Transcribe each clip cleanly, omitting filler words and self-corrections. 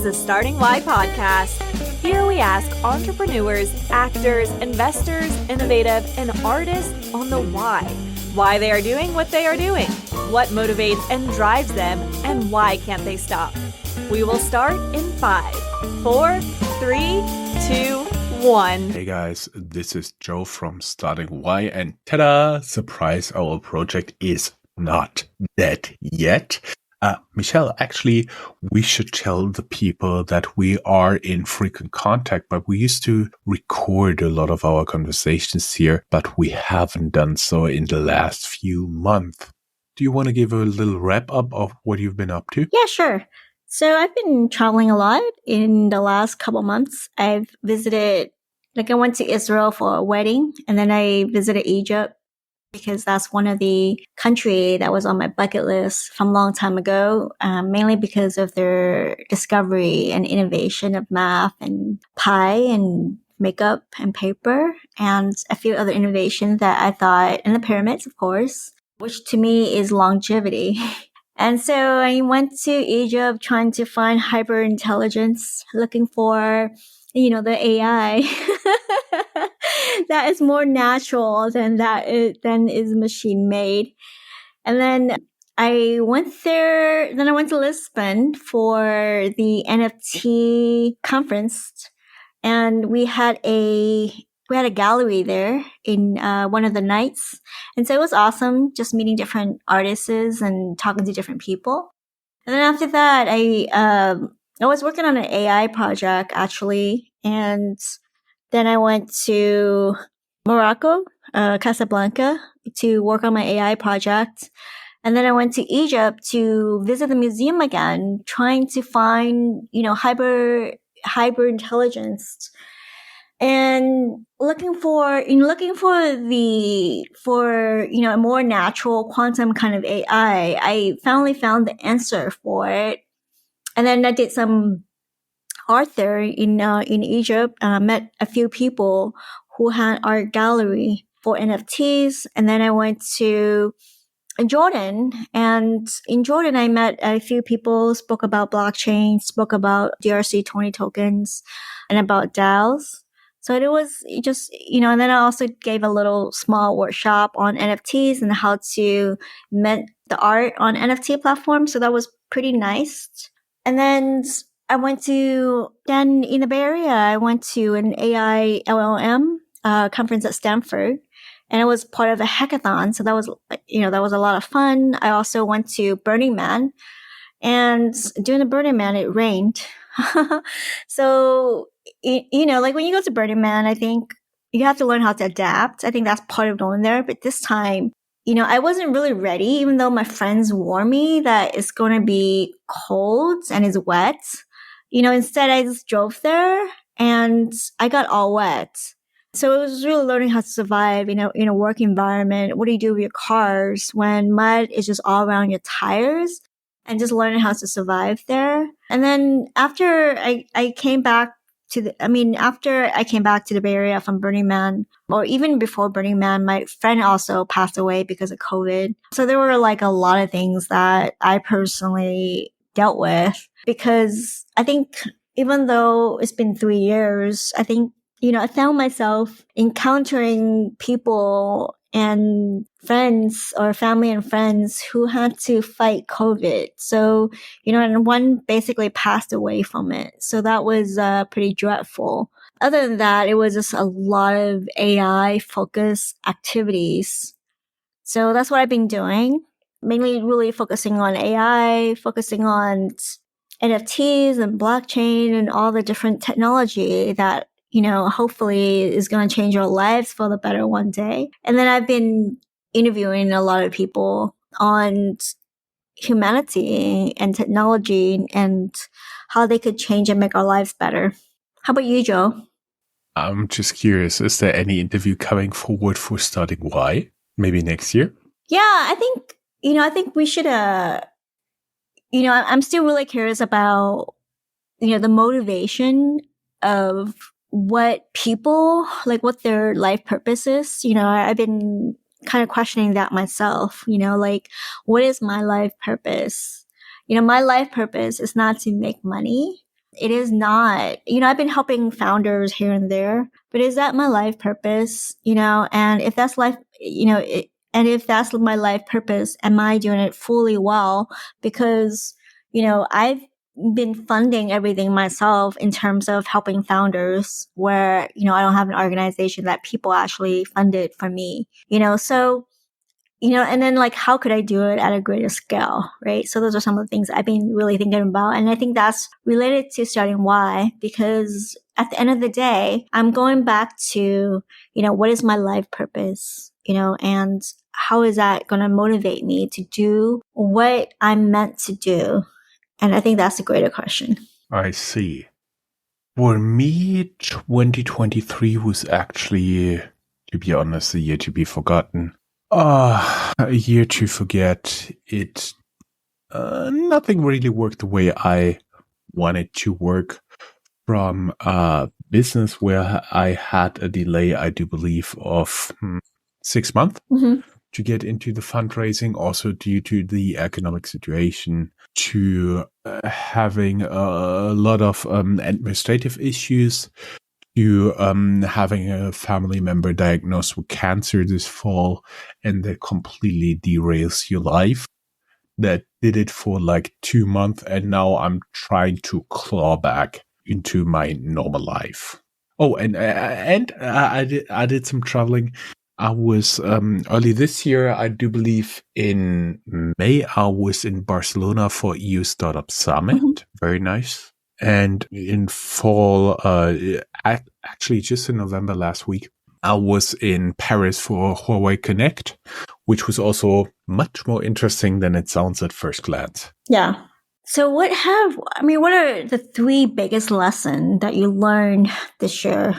the Starting Why podcast. Here we ask entrepreneurs, actors, investors, innovative, and artists on the why they are doing what they are doing, what motivates and drives them, and why can't they stop. We will start in 5, 4, 3, 2, 1. Hey guys, this is Joe from Starting Why, and ta-da! Surprise, our project is not dead yet. Michelle, actually, we should tell the people that we are in frequent contact, but we used to record a lot of our conversations here, but we haven't done so in the last few months. Do you want to give a little wrap up of what you've been up to? Yeah, sure. So I've been traveling a lot in the last couple months. I've visited, I went to Israel for a wedding, and then I visited Egypt because that's one of the country that was on my bucket list from a long time ago, mainly because of their discovery and innovation of math and pie and makeup and paper and a few other innovations that I thought, and the pyramids, of course, which to me is longevity. And so I went to Egypt trying to find hyper intelligence, looking for, the AI that is more natural than is machine made. And then I went there, then I went to Lisbon for the NFT conference, and we had a gallery there in one of the nights. And so it was awesome just meeting different artists and talking to different people. And then after that, I was working on an AI project actually. And then I went to Morocco, Casablanca, to work on my AI project. And then I went to Egypt to visit the museum again, trying to find, hyper intelligence. And looking for a more natural quantum kind of AI, I finally found the answer for it. And then I did some art there in Egypt. Met a few people who had art gallery for NFTs. And then I went to Jordan, and in Jordan I met a few people, spoke about blockchain, spoke about DRC20 tokens, and about DAOs. So it was just, and then I also gave a little small workshop on NFTs and how to mint the art on NFT platforms. So that was pretty nice. And then in the Bay Area, I went to an AI LLM conference at Stanford, and it was part of a hackathon. So that was a lot of fun. I also went to Burning Man, and during the Burning Man, it rained. So, when you go to Burning Man, I think you have to learn how to adapt. I think that's part of going there. But this time, I wasn't really ready, even though my friends warned me that it's going to be cold and it's wet. Instead I just drove there and I got all wet. So it was really learning how to survive, in a work environment. What do you do with your cars when mud is just all around your tires, and just learning how to survive there. And then after I came back to the Bay Area from Burning Man, or even before Burning Man, my friend also passed away because of COVID. So there were a lot of things that I personally dealt with, because I think even though it's been 3 years, I think, I found myself encountering people and friends or family and friends who had to fight COVID. So, and one basically passed away from it. So that was pretty dreadful. Other than that, it was just a lot of AI focused activities. So that's what I've been doing, mainly really focusing on AI, focusing on NFTs and blockchain and all the different technology that, hopefully is going to change our lives for the better one day. And then I've been interviewing a lot of people on humanity and technology and how they could change and make our lives better. How about you, Joe? I'm just curious, is there any interview coming forward for Starting Why? Maybe next year? Yeah, I think we should, I'm still really curious about, the motivation of what people, what their life purpose is. I've been kind of questioning that myself, what is my life purpose? My life purpose is not to make money. it is not, I've been helping founders here and there, but is that my life purpose? And if that's life, and if that's my life purpose, am I doing it fully well? Because, I've been funding everything myself in terms of helping founders where, I don't have an organization that people actually fund it for me, so, and then like, how could I do it at a greater scale, right? So those are some of the things I've been really thinking about. And I think that's related to starting why, because at the end of the day, I'm going back to, what is my life purpose, and how is that going to motivate me to do what I'm meant to do? And I think that's a greater question. I see. For me, 2023 was actually, to be honest, a year to be forgotten. A year to forget. It, nothing really worked the way I wanted to work, from a business where I had a delay, I do believe, of 6 months to get into the fundraising, also due to the economic situation, to having a lot of administrative issues, to having a family member diagnosed with cancer this fall, and that completely derails your life. That did it for like 2 months, and now I'm trying to claw back into my normal life. Oh, and I did some traveling. I was early this year, I do believe in May, I was in Barcelona for EU Startup Summit. Very nice. And in fall, actually just in November last week, I was in Paris for Huawei Connect, which was also much more interesting than it sounds at first glance. Yeah. So what are the 3 biggest lessons that you learned this year?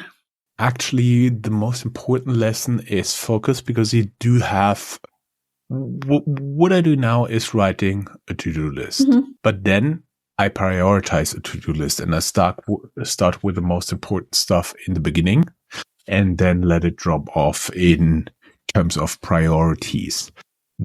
Actually, the most important lesson is focus, because you do have, what I do now is writing a to-do list, but then I prioritize a to-do list, and I start with the most important stuff in the beginning, and then let it drop off in terms of priorities.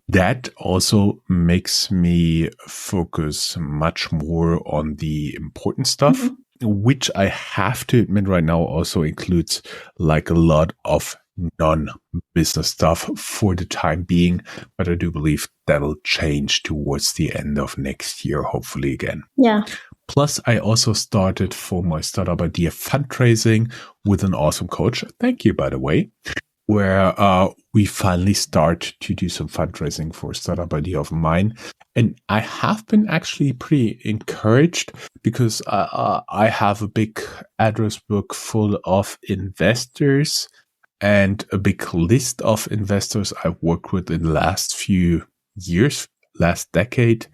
That also makes me focus much more on the important stuff, which I have to admit right now also includes like a lot of non-business stuff for the time being. But I do believe that'll change towards the end of next year, hopefully again. Yeah. Plus, I also started for my Startup Idea fundraising with an awesome coach. Thank you, by the way. Where we finally start to do some fundraising for a startup idea of mine. And I have been actually pretty encouraged, because I have a big address book full of investors and a big list of investors I've worked with in the last few years, last decade.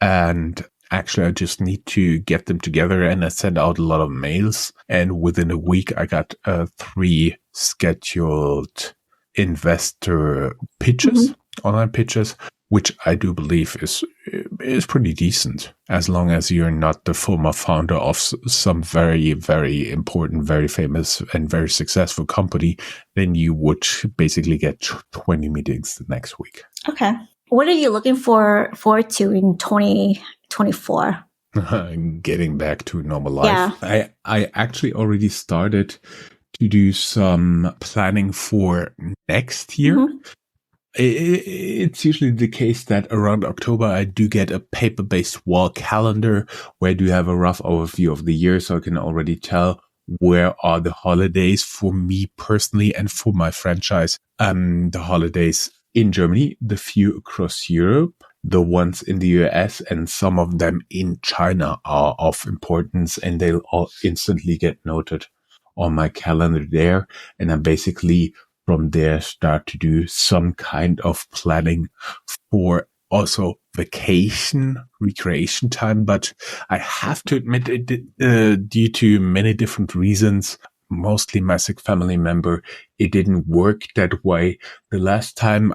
And actually, I just need to get them together, and I sent out a lot of mails. And within a week, I got 3 scheduled investor pitches, online pitches, which I do believe is pretty decent, as long as you're not the former founder of some very, very important, very famous, and very successful company. Then you would basically get 20 meetings the next week. Okay. What are you looking forward to in 2024? Getting back to normal life. Yeah. I actually already started to do some planning for next year. It's usually the case that around October, I do get a paper-based wall calendar where I do have a rough overview of the year, so I can already tell where are the holidays for me personally and for my franchise. The holidays in Germany, the few across Europe, the ones in the US, and some of them in China are of importance, and they'll all instantly get noted on my calendar there. And I basically from there start to do some kind of planning for also vacation, recreation time. But I have to admit, due to many different reasons, mostly my sick family member, it didn't work that way. The last time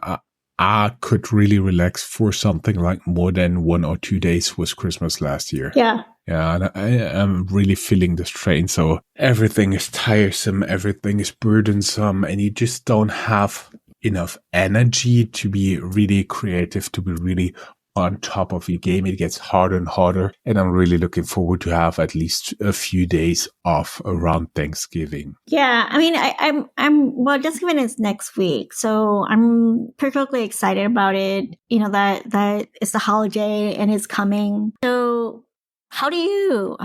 I could really relax for something like more than 1 or 2 days was Christmas last year. Yeah. Yeah, and I am really feeling the strain. So everything is tiresome, everything is burdensome, and you just don't have enough energy to be really creative, to be really on top of your game. It gets harder and harder. And I'm really looking forward to have at least a few days off around Thanksgiving. Yeah, I mean, well, Thanksgiving is next week, so I'm particularly excited about it. You know, that it's the holiday and it's coming. So are you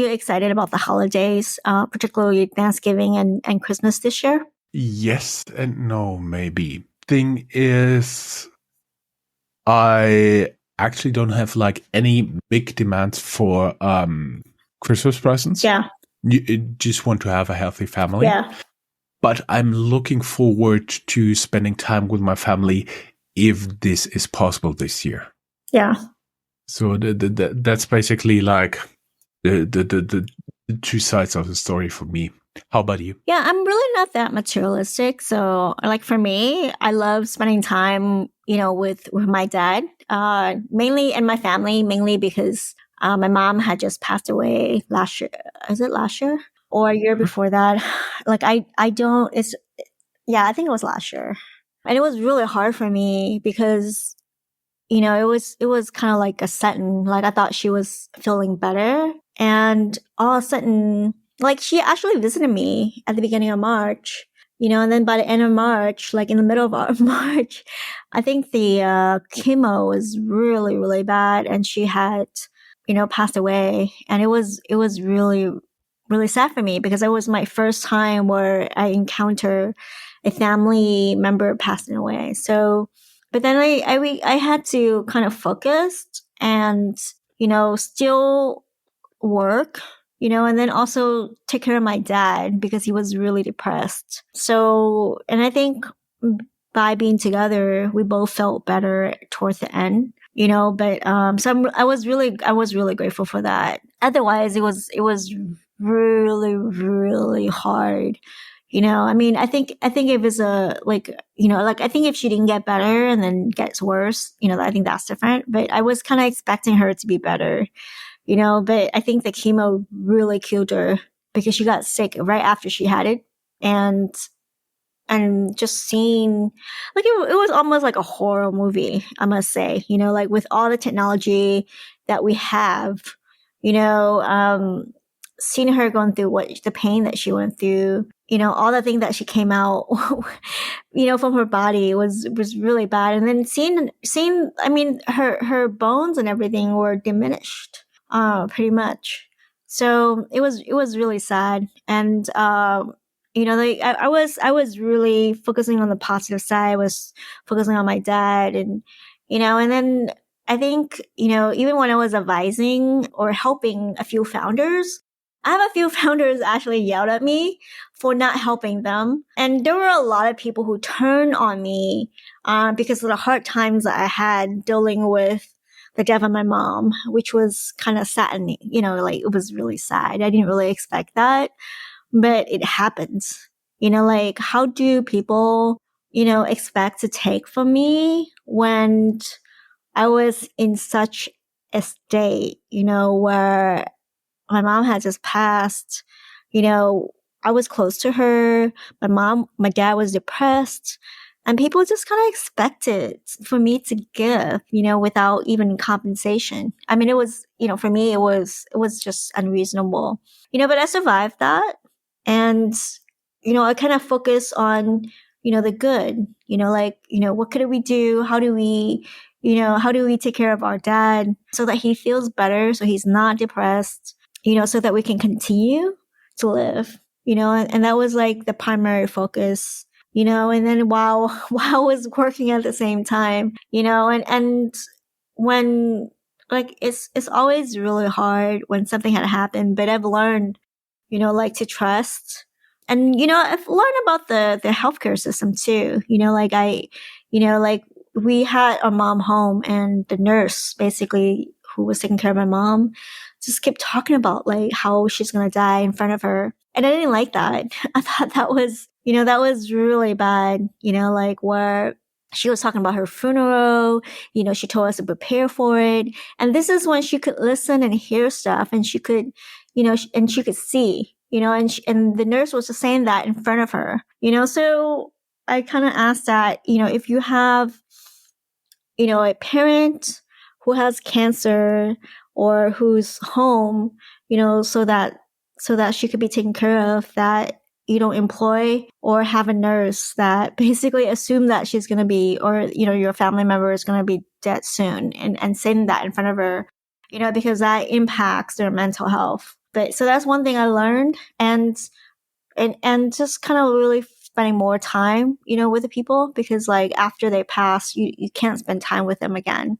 excited about the holidays, particularly Thanksgiving and Christmas this year? Yes and no, maybe. Thing is, I actually don't have like any big demands for Christmas presents. Yeah. You just want to have a healthy family. Yeah. But I'm looking forward to spending time with my family if this is possible this year. Yeah. So that's basically like the two sides of the story for me. How about you? Yeah, I'm really not that materialistic. So, like for me, I love spending time, you know, with my dad, mainly, and my family, mainly because my mom had just passed away last year. Is it last year or a year before that? Like I don't. I think it was last year, and it was really hard for me because, you know, it was kind of like a sudden. Like I thought she was feeling better, and all of a sudden, like she actually visited me at the beginning of March, you know, and then by the end of March, like in the middle of March, I think the chemo was really, really bad, and she had, you know, passed away, and it was really, really sad for me because it was my first time where I encountered a family member passing away. So, but then I had to kind of focus and, you know, still work, you know, and then also take care of my dad because he was really depressed. So, and I think by being together, we both felt better towards the end, you know, but, so I was really grateful for that. Otherwise, it was really, really hard. You know, I mean, I think if it's I think if she didn't get better and then gets worse, you know, I think that's different. But I was kind of expecting her to be better, you know, but I think the chemo really killed her because she got sick right after she had it. And just seeing, like, it was almost like a horror movie, I must say, you know, like with all the technology that we have, you know, seeing her going through the pain that she went through, you know, all the things that she came out, you know, from her body was really bad. And then seeing, I mean, her bones and everything were diminished, pretty much. So it was really sad. And, you know, like I was really focusing on the positive side. I was focusing on my dad and, you know, and then I think, you know, even when I was advising or helping a few founders, I have a few founders actually yelled at me for not helping them. And there were a lot of people who turned on me, because of the hard times that I had dealing with the death of my mom, which was kind of saddening, you know, like it was really sad. I didn't really expect that. But it happens, you know, like how do people, you know, expect to take from me when I was in such a state, you know, where my mom had just passed, you know, I was close to her. My dad was depressed, and people just kind of expected for me to give, you know, without even compensation. I mean, it was, you know, for me, it was just unreasonable, you know, but I survived that. And, you know, I kind of focus on, you know, the good, you know, like, you know, what could we do? How do we take care of our dad so that he feels better, so he's not depressed, you know, so that we can continue to live, you know, and that was like the primary focus, you know, and then while I was working at the same time, you know, and when, like, it's always really hard when something had happened, but I've learned, you know, like to trust. And, you know, I've learned about the healthcare system too. You know, like we had our mom home, and the nurse basically who was taking care of my mom just kept talking about like how she's going to die in front of her. And I didn't like that. I thought that was, you know, that was really bad, you know, like where she was talking about her funeral, you know, she told us to prepare for it. And this is when she could listen and hear stuff, and she could, you know, and she could see, you know, and the nurse was just saying that in front of her, you know. So I kind of asked that, you know, if you have, you know, a parent who has cancer or who's home, so that she could be taken care of, that you don't employ or have a nurse that basically assume that she's going to be, or, your family member is going to be dead soon, and saying that in front of her, because that impacts their mental health. But so that's one thing I learned, and just kind of really spending more time, with the people, because like after they pass, you can't spend time with them again.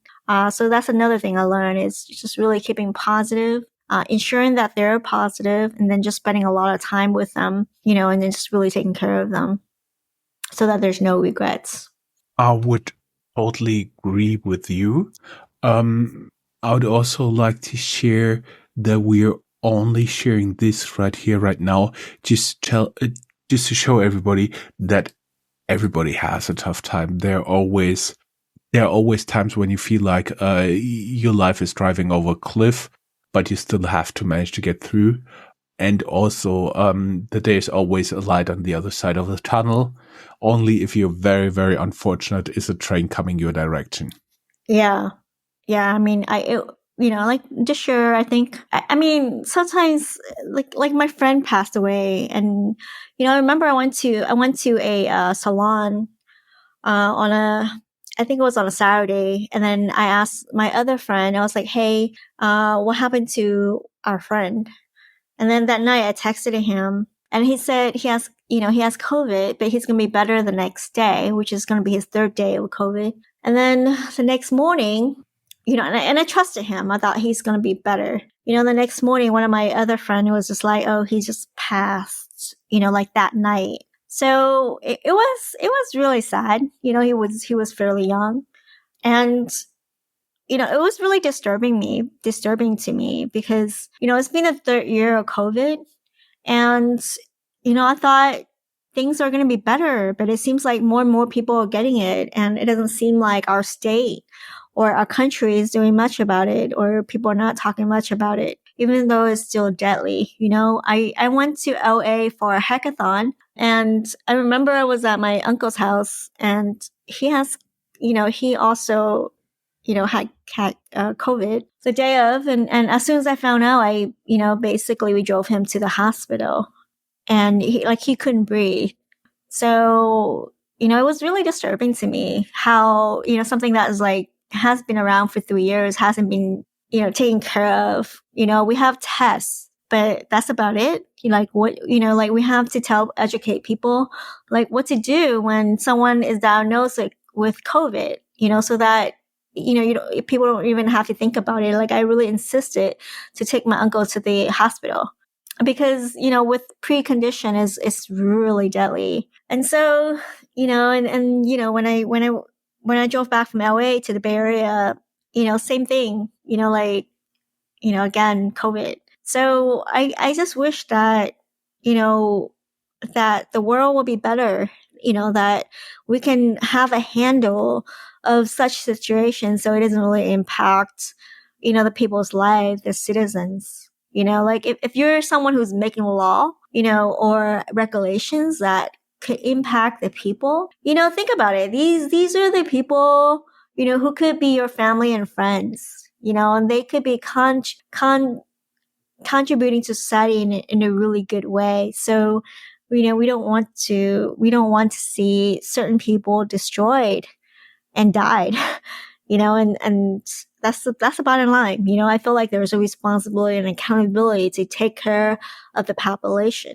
So that's another thing I learned, is just really keeping positive, ensuring that they're positive, and then just spending a lot of time with them, and then just really taking care of them so that there's no regrets. I would totally agree with you. I would also like to share that we're only sharing this right here, right now, just to show everybody that everybody has a tough time. There are always times when you feel like your life is driving over a cliff, but you still have to manage to get through. And also, that there's always a light on the other side of the tunnel. Only if you're very, very unfortunate is a train coming your direction. Yeah. I mean, like just sure. I think, I mean, sometimes like my friend passed away, and, I remember I went to a salon, I think it was on a Saturday. And then I asked my other friend, I was like, hey, what happened to our friend? And then that night I texted him, and he said he has COVID, but he's going to be better the next day, which is going to be his third day of COVID. And then the next morning, and I trusted him. I thought he's going to be better. The next morning, one of my other friends was just like, oh, he just passed, like that night. So it was really sad. He was fairly young, and it was really disturbing to me, because it's been the third year of COVID, and I thought things are going to be better, but it seems like more and more people are getting it, and it doesn't seem like our state or our country is doing much about it, or people are not talking much about it, even though it's still deadly. I went to LA for a hackathon, and I remember I was at my uncle's house, and he has, he also, had COVID the day of. And as soon as I found out, basically we drove him to the hospital, and he couldn't breathe. So, it was really disturbing to me how, something that is has been around for 3 years hasn't been, taken care of. We have tests, but that's about it. We have to educate people, what to do when someone is diagnosed with COVID, so that, people don't even have to think about it. I really insisted to take my uncle to the hospital, because, with precondition is really deadly. And so, when I drove back from LA to the Bay Area, same thing, again, COVID. So I just wish that, that the world will be better, that we can have a handle of such situations, so it doesn't really impact, the people's lives, the citizens. If you're someone who's making law, or regulations that could impact the people, think about it. These are the people, who could be your family and friends, and they could be contributing to society in a really good way. So, we don't want to see certain people destroyed and died, and that's the bottom line. I feel like there's a responsibility and accountability to take care of the population.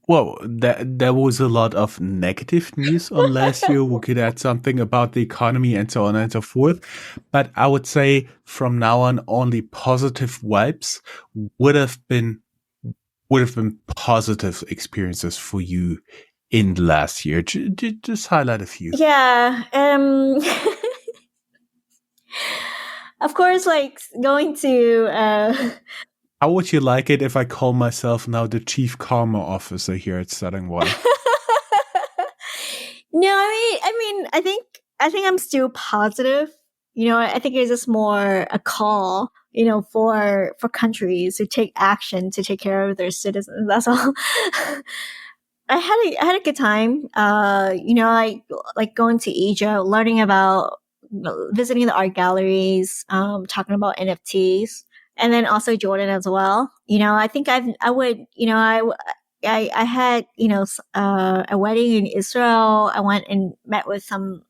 Well, there was a lot of negative news on last year. We could add something about the economy and so on and so forth. But I would say from now on, only positive vibes would have been positive experiences for you in the last year. Just highlight a few. Yeah. Of course, going to. How would you like it if I call myself now the Chief Karma Officer here at Starting Y? No, I mean, I think I'm still positive. I think it's just more a call, for countries to take action to take care of their citizens. That's all. I had a good time. I like going to Egypt, learning about visiting the art galleries, talking about NFTs, and then also Jordan as well. I think I had, a wedding in Israel. I went and met with some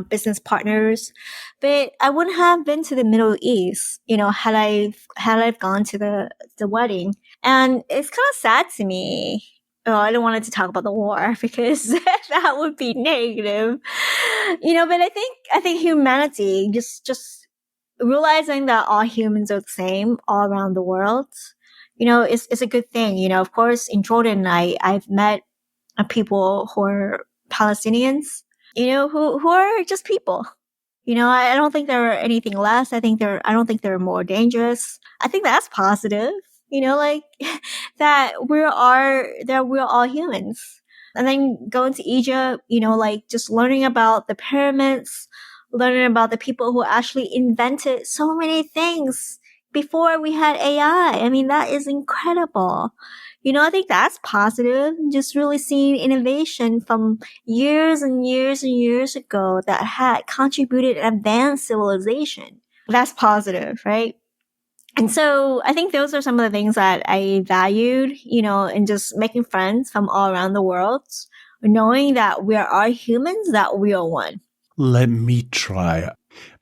business partners, but I wouldn't have been to the Middle East, had I gone to the wedding. And it's kind of sad to me. Oh, I don't want to talk about the war because that would be negative, but I think humanity, just realizing that all humans are the same all around the world, is a good thing. Of course, in Jordan, I've met people who are Palestinians, who are just people. I don't think they're anything less. I don't think they're more dangerous. I think that's positive, like that we're all humans. And then going to Egypt, like just learning about the pyramids, learning about the people who actually invented so many things before we had AI. I mean, that is incredible. I think that's positive. Just really seeing innovation from years and years and years ago that had contributed advanced civilization. That's positive, right? And so I think those are some of the things that I valued, in just making friends from all around the world, knowing that we are all humans, that we are one. Let me try.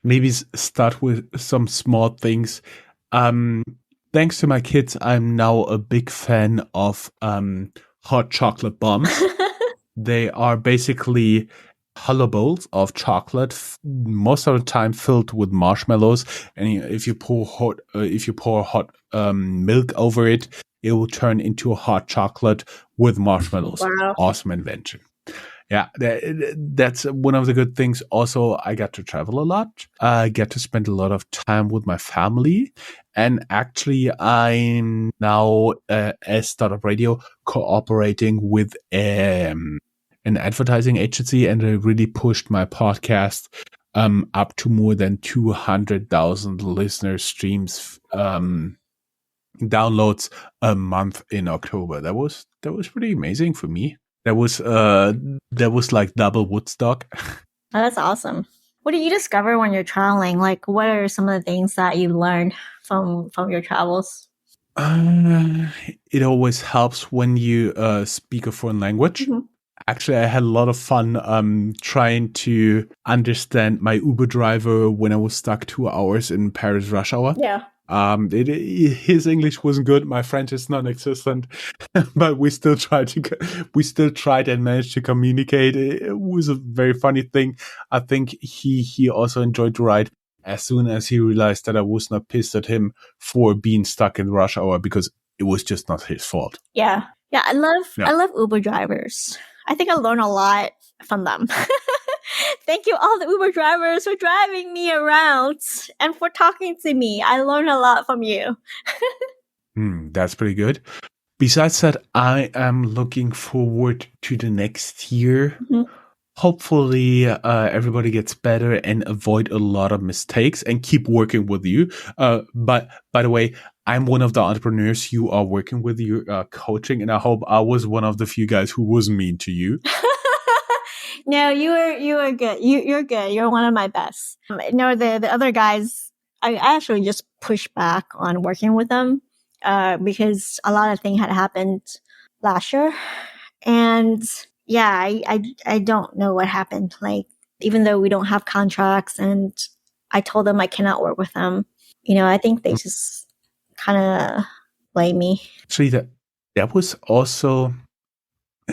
Maybe start with some small things. Thanks to my kids, I'm now a big fan of hot chocolate bombs. They are basically hollow bowls of chocolate, most of the time filled with marshmallows. And if you pour hot milk over it, it will turn into a hot chocolate with marshmallows. Wow. Awesome invention. Yeah, that's one of the good things. Also, I got to travel a lot. I get to spend a lot of time with my family. And actually, I'm now, as Startup Radio, cooperating with an advertising agency, and I really pushed my podcast up to more than 200,000 listeners, streams, downloads a month in October. That was pretty amazing for me. That was like double Woodstock. Oh, that's awesome. What do you discover when you're traveling? Like, what are some of the things that you learned from your travels? It always helps when you speak a foreign language. Mm-hmm. Actually, I had a lot of fun trying to understand my Uber driver when I was stuck 2 hours in Paris rush hour. Yeah. His English wasn't good. My French is non-existent, but we still tried and managed to communicate. It was a very funny thing. I think he also enjoyed the ride as soon as he realized that I was not pissed at him for being stuck in rush hour, because it was just not his fault. Yeah. I love Uber drivers. I think I learned a lot from them. Thank you, all the Uber drivers, for driving me around and for talking to me. I learned a lot from you. That's pretty good. Besides that, I am looking forward to the next year. Mm-hmm. Hopefully, everybody gets better and avoid a lot of mistakes and keep working with you. But by the way, I'm one of the entrepreneurs you are working with, you coaching, and I hope I was one of the few guys who was mean to you. No, you were good. You're good. You're one of my best. No, the other guys, I actually just pushed back on working with them because a lot of things had happened last year, and yeah, I don't know what happened. Like, even though we don't have contracts, and I told them I cannot work with them, I think they just kind of blame me. Actually, that was also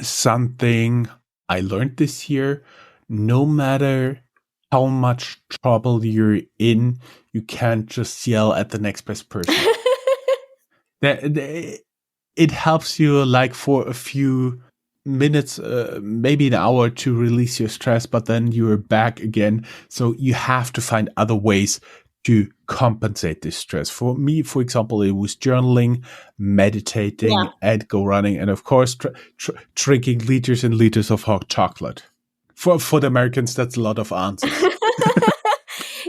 something I learned this year. No matter how much trouble you're in, you can't just yell at the next best person. It helps you, like, for a few minutes, maybe an hour, to release your stress, but then you're back again. So you have to find other ways to compensate this stress. For me, for example, it was journaling, meditating, and go running, and of course, drinking liters and liters of hot chocolate. For the Americans, that's a lot of answers.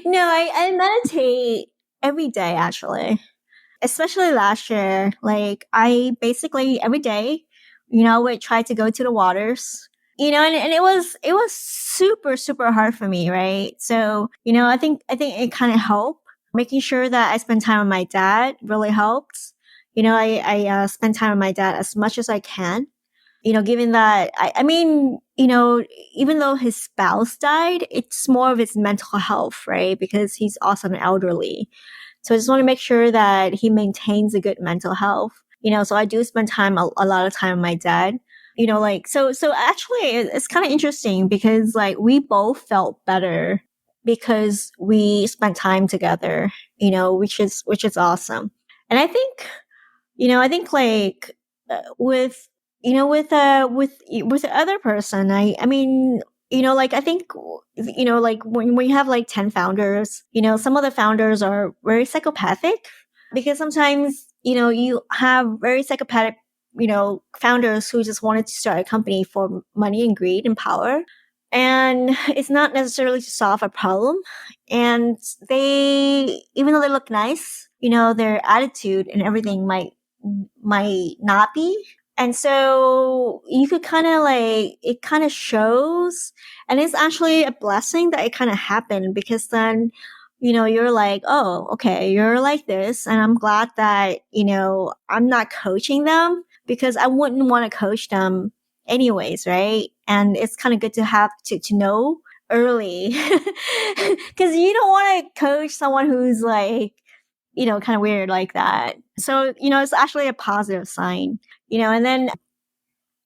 No, I meditate every day, actually. Especially last year. Like, I basically every day, would try to go to the waters, and it was super, super hard for me, right? So, I think it kind of helped. Making sure that I spend time with my dad really helps. I spend time with my dad as much as I can. Given that, I mean, even though his spouse died, it's more of his mental health, right? Because he's also an elderly. So I just want to make sure that he maintains a good mental health. So I do spend a lot of time with my dad. So actually it's kind of interesting because like we both felt better because we spent time together, which is awesome. And I think like with with the other person, I mean, like I think like when you have like 10 founders, some of the founders are very psychopathic because sometimes you have very psychopathic founders who just wanted to start a company for money and greed and power, and it's not necessarily to solve a problem. And they, even though they look nice, their attitude and everything might not be. And so you could kind of like, it kind of shows, and it's actually a blessing that it kind of happened because then, you're like, oh, okay, you're like this. And I'm glad that, I'm not coaching them because I wouldn't want to coach them anyways. Right. And it's kind of good to have to know early because you don't want to coach someone who's like, kind of weird like that. So, it's actually a positive sign, and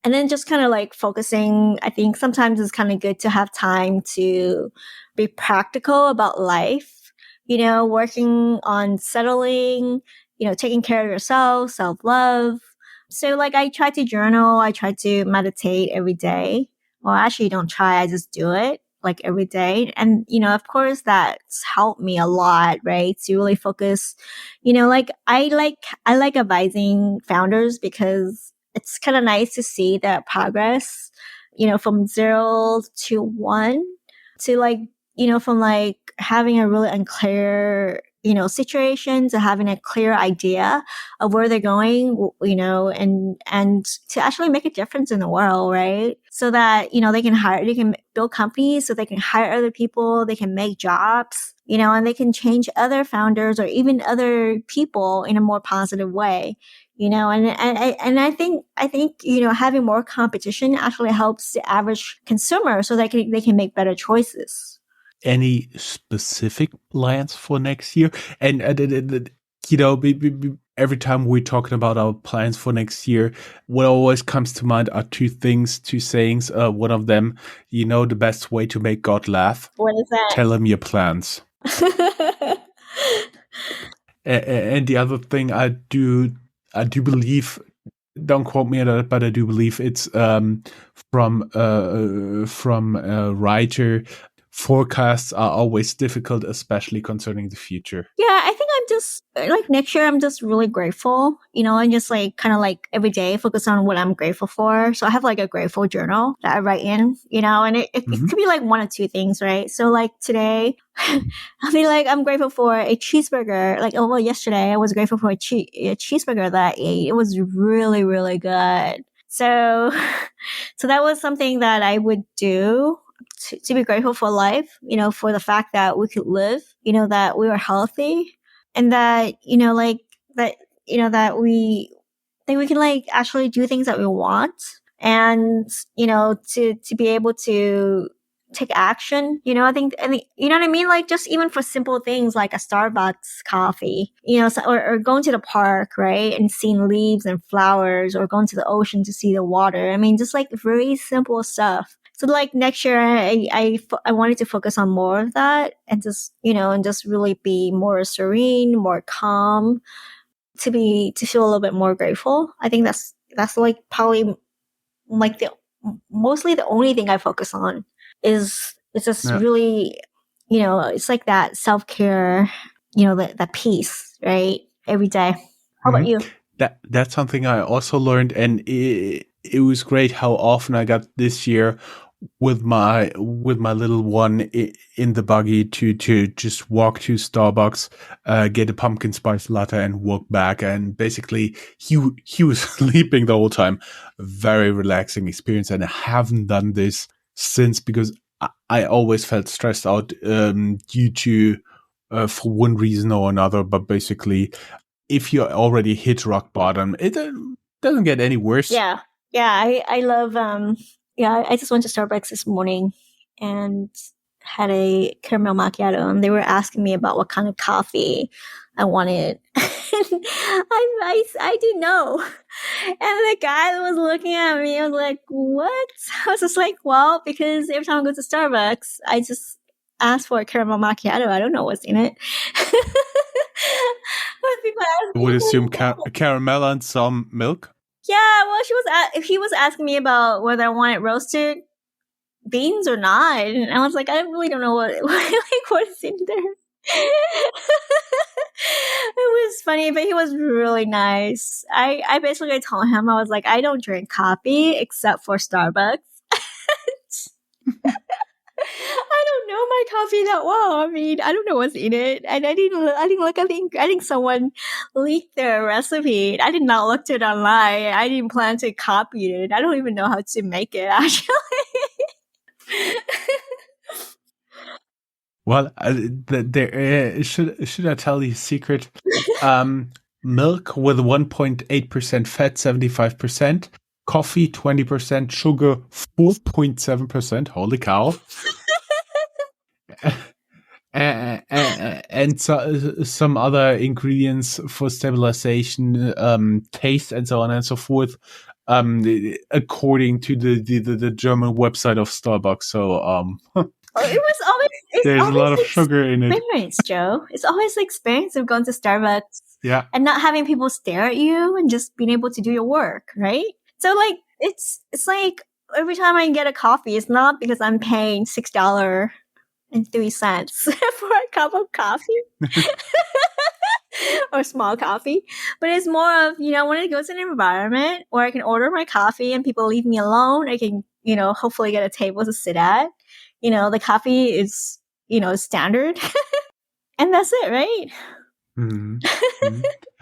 then just kind of like focusing, I think sometimes it's kind of good to have time to be practical about life, working on settling, taking care of yourself, self-love. So like I try to journal, I try to meditate every day. Well, actually don't try, I just do it like every day. And, of course that's helped me a lot, right? To really focus, like I like advising founders because it's kind of nice to see that progress, from 0 to 1 to like, from like having a really unclear, situation to having a clear idea of where they're going, and to actually make a difference in the world, right? So that, they can build companies so they can hire other people, they can make jobs, and they can change other founders or even other people in a more positive way. And I think, having more competition actually helps the average consumer so they can make better choices. Any specific plans for next year? And every time we're talking about our plans for next year, what always comes to mind are two sayings. One of them, the best way to make God laugh. What is that? Tell him your plans. And the other thing I do believe, don't quote me on that, but I do believe it's from a writer. Forecasts are always difficult, especially concerning the future. Yeah, I think I'm just like next year, I'm just really grateful, and just like kind of like every day focus on what I'm grateful for. So I have like a grateful journal that I write in, and it could be like one or two things, right? So like today, I'll be like, I'm grateful for a cheeseburger. Like, oh, well, yesterday I was grateful for a cheeseburger that I ate. It was really, really good. So, so that was something that I would do. To be grateful for life, for the fact that we could live, that we were healthy, and that, like that, that we can like actually do things that we want, and, to be able to take action, I think, you know what I mean? Like just even for simple things like a Starbucks coffee, or going to the park, right? And seeing leaves and flowers, or going to the ocean to see the water. I mean, just like very simple stuff. So like next year, I wanted to focus on more of that and just, and just really be more serene, more calm, to feel a little bit more grateful. I think that's like probably like mostly the only thing I focus on is it's just really, it's like that self-care, that peace, right? Every day. How about you? That's something I also learned, and it was great how often I got this year with my little one in the buggy to just walk to Starbucks, get a pumpkin spice latte, and walk back. And basically, he was sleeping the whole time. Very relaxing experience, and I haven't done this since because I always felt stressed out due to for one reason or another. But basically, if you already hit rock bottom, it doesn't get any worse. Yeah. I love, I just went to Starbucks this morning and had a caramel macchiato, and they were asking me about what kind of coffee I wanted. I didn't know. And the guy that was looking at me, I was like, what? I was just like, well, because every time I go to Starbucks, I just ask for a caramel macchiato. I don't know what's in it. But people ask I me, would assume caramel and some milk. yeah, well, he was asking me about whether I wanted roasted beans or not, and I was like, I really don't know what is in there. It was funny, but he was really nice. I basically told him, I was like, I don't drink coffee except for Starbucks. I don't know my coffee that well. I mean, I don't know what's in it, and I didn't look. I think someone leaked their recipe. I did not look it online. I didn't plan to copy it. I don't even know how to make it actually. Well, there should I tell you a secret? Milk with 1.8% fat, 75%. Coffee, 20%. Sugar, 4.7%. Holy cow! And some other ingredients for stabilization, taste, and so on and so forth. According to the German website of Starbucks. So there's a lot of sugar in it. Experience, Joe. It's always the experience of going to Starbucks, Yeah, and not having people stare at you and just being able to do your work, right? So like it's like every time I get a coffee, it's not because I'm paying $6.03 for a cup of coffee. Or small coffee, but it's more of, when it goes to an environment where I can order my coffee and people leave me alone, I can, hopefully get a table to sit at. The coffee is, standard. And that's it, right? Mm-hmm. Mm-hmm.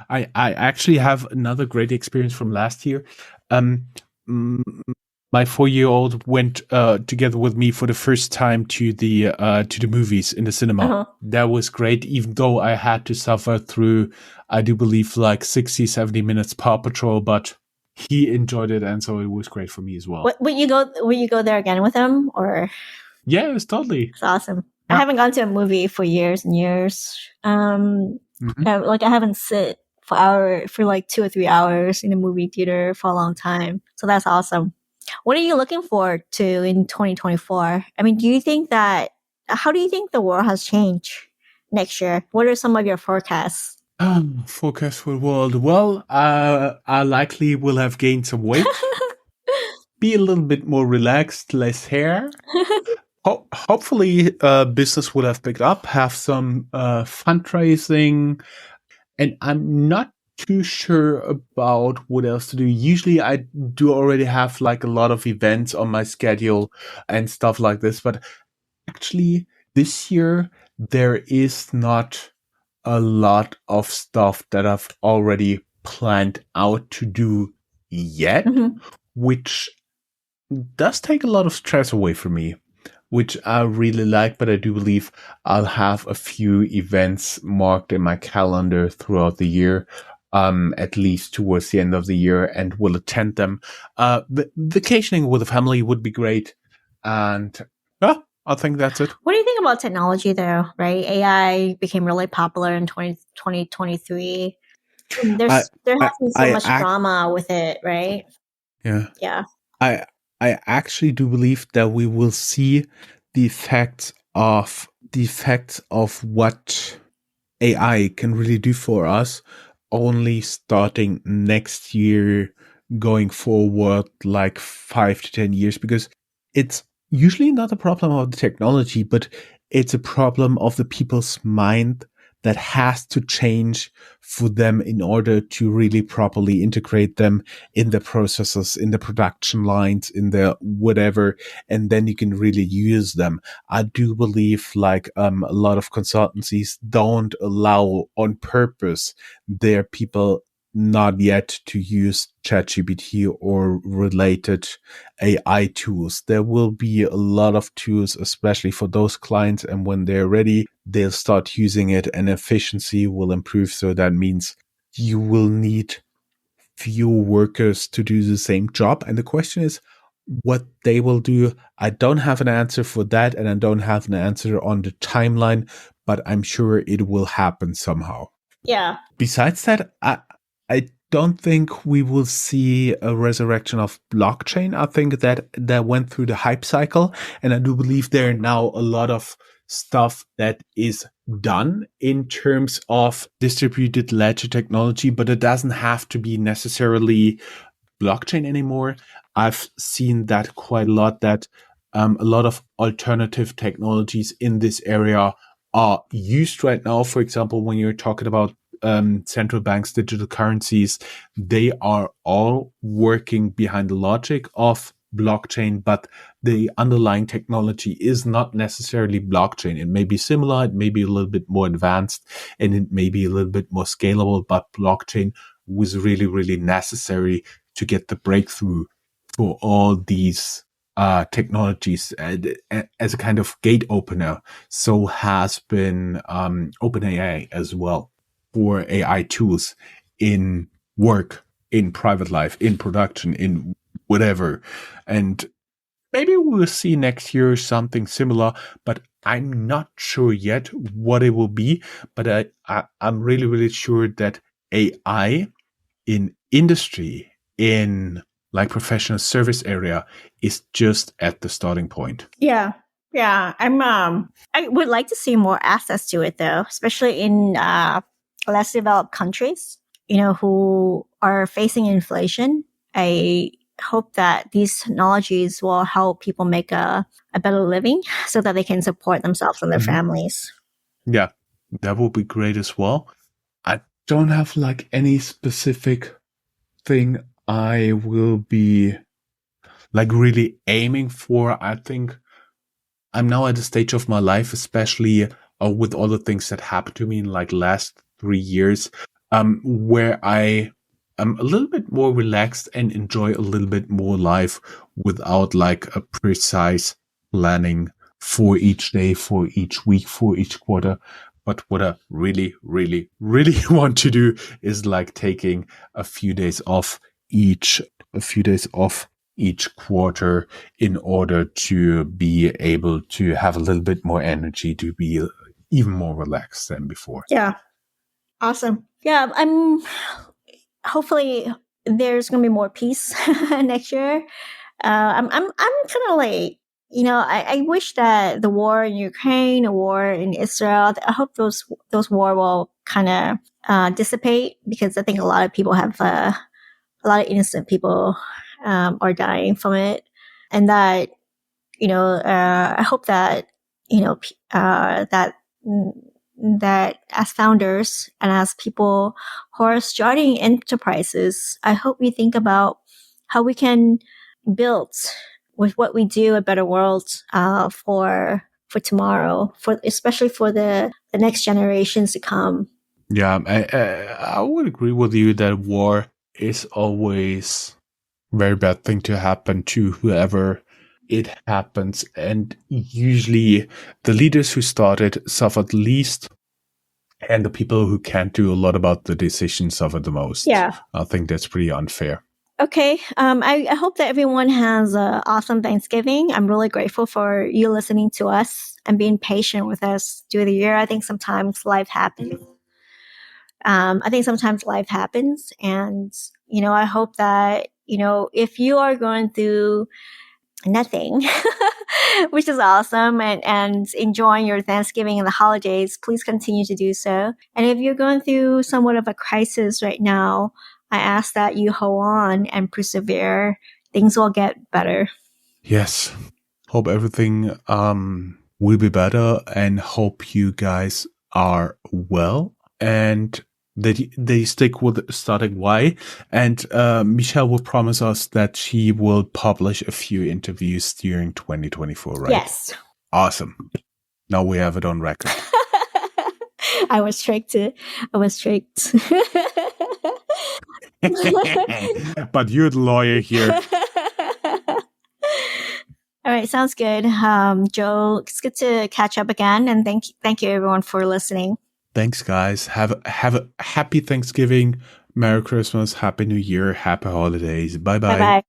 I actually have another great experience from last year. My 4-year-old went together with me for the first time to the movies in the cinema. Uh-huh. That was great, even though I had to suffer through, I do believe, like 60, 70 minutes Paw Patrol, but he enjoyed it, and so it was great for me as well. Will you go there again with him, or? Yeah, it was totally. It's awesome. Yeah. I haven't gone to a movie for years and years. I haven't sit for like 2 or 3 hours in a movie theater for a long time. So that's awesome. What are you looking forward to in 2024? I mean, how do you think the world has changed next year? What are some of your forecasts? Forecast for the world. Well, I likely will have gained some weight. Be a little bit more relaxed, less hair. Hopefully, business will have picked up, have some fundraising, and I'm not too sure about what else to do. Usually, I do already have like a lot of events on my schedule and stuff like this, but actually, this year, there is not a lot of stuff that I've already planned out to do yet, which does take a lot of stress away from me, which I really like, but I do believe I'll have a few events marked in my calendar throughout the year, at least towards the end of the year, and will attend them. Vacationing with the family would be great. And I think that's it. What do you think about technology though, right? AI became really popular in 2023. There has been so much drama with it, right? Yeah. Yeah. I actually do believe that we will see the effects of what AI can really do for us only starting next year, going forward like 5 to 10 years, because it's usually not a problem of the technology, but it's a problem of the people's mind that has to change for them in order to really properly integrate them in the processes, in the production lines, in the whatever, and then you can really use them. I do believe like a lot of consultancies don't allow on purpose their people not yet to use ChatGPT or related AI tools. There will be a lot of tools, especially for those clients. And when they're ready, they'll start using it and efficiency will improve. So that means you will need few workers to do the same job. And the question is what they will do. I don't have an answer for that. And I don't have an answer on the timeline, but I'm sure it will happen somehow. Yeah. Besides that, I don't think we will see a resurrection of blockchain. I think that went through the hype cycle, and I do believe there are now a lot of stuff that is done in terms of distributed ledger technology, but it doesn't have to be necessarily blockchain anymore. I've seen that quite a lot, that a lot of alternative technologies in this area are used right now. For example, when you're talking about central banks, digital currencies, they are all working behind the logic of blockchain, but the underlying technology is not necessarily blockchain. It may be similar, it may be a little bit more advanced, and it may be a little bit more scalable, but blockchain was really, really necessary to get the breakthrough for all these technologies as a kind of gate opener. So has been OpenAI as well for AI tools in work, in private life, in production, in whatever. And maybe we'll see next year something similar, but I'm not sure yet what it will be. But I'm really, really sure that AI in industry, in like professional service area, is just at the starting point. Yeah. Yeah. I would like to see more access to it though, especially in less developed countries, who are facing inflation. I hope that these technologies will help people make a better living so that they can support themselves and their families. Yeah, that would be great as well. I don't have like any specific thing I will be like really aiming for. I think I'm now at a stage of my life, especially with all the things that happened to me in like last 3 years, where I am a little bit more relaxed and enjoy a little bit more life without like a precise planning for each day, for each week, for each quarter. But what I really, really, really want to do is like taking a few days off each quarter in order to be able to have a little bit more energy, to be even more relaxed than before. Yeah. Awesome. Yeah. Hopefully there's going to be more peace next year. I'm kind of like, I wish that the war in Ukraine, the war in Israel, I hope those war will kind of dissipate, because I think a lot of people have, a lot of innocent people are dying from it. And that, I hope that, that as founders and as people who are starting enterprises, I hope we think about how we can build with what we do a better world for tomorrow, especially for the next generations to come. Yeah, I would agree with you that war is always a very bad thing to happen to whoever it happens. And usually the leaders who started suffered least, and the people who can't do a lot about the decision suffer the most. Yeah. I think that's pretty unfair. Okay. I hope that everyone has an awesome Thanksgiving. I'm really grateful for you listening to us and being patient with us through the year. I think sometimes life happens. And, I hope that, if you are going through nothing, which is awesome, and enjoying your Thanksgiving and the holidays, please continue to do so. And if you're going through somewhat of a crisis right now, I ask that you hold on and persevere. Things will get better. Yes. Hope everything will be better, and hope you guys are well and they stick with starting Y. And Michelle will promise us that she will publish a few interviews during 2024, right? Yes. Awesome. Now we have it on record. I was tricked. But you're the lawyer here. All right, sounds good. Joe, it's good to catch up again, and thank you everyone for listening. Thanks, guys. Have a happy Thanksgiving, Merry Christmas, Happy New Year, Happy Holidays. Bye bye. Bye bye.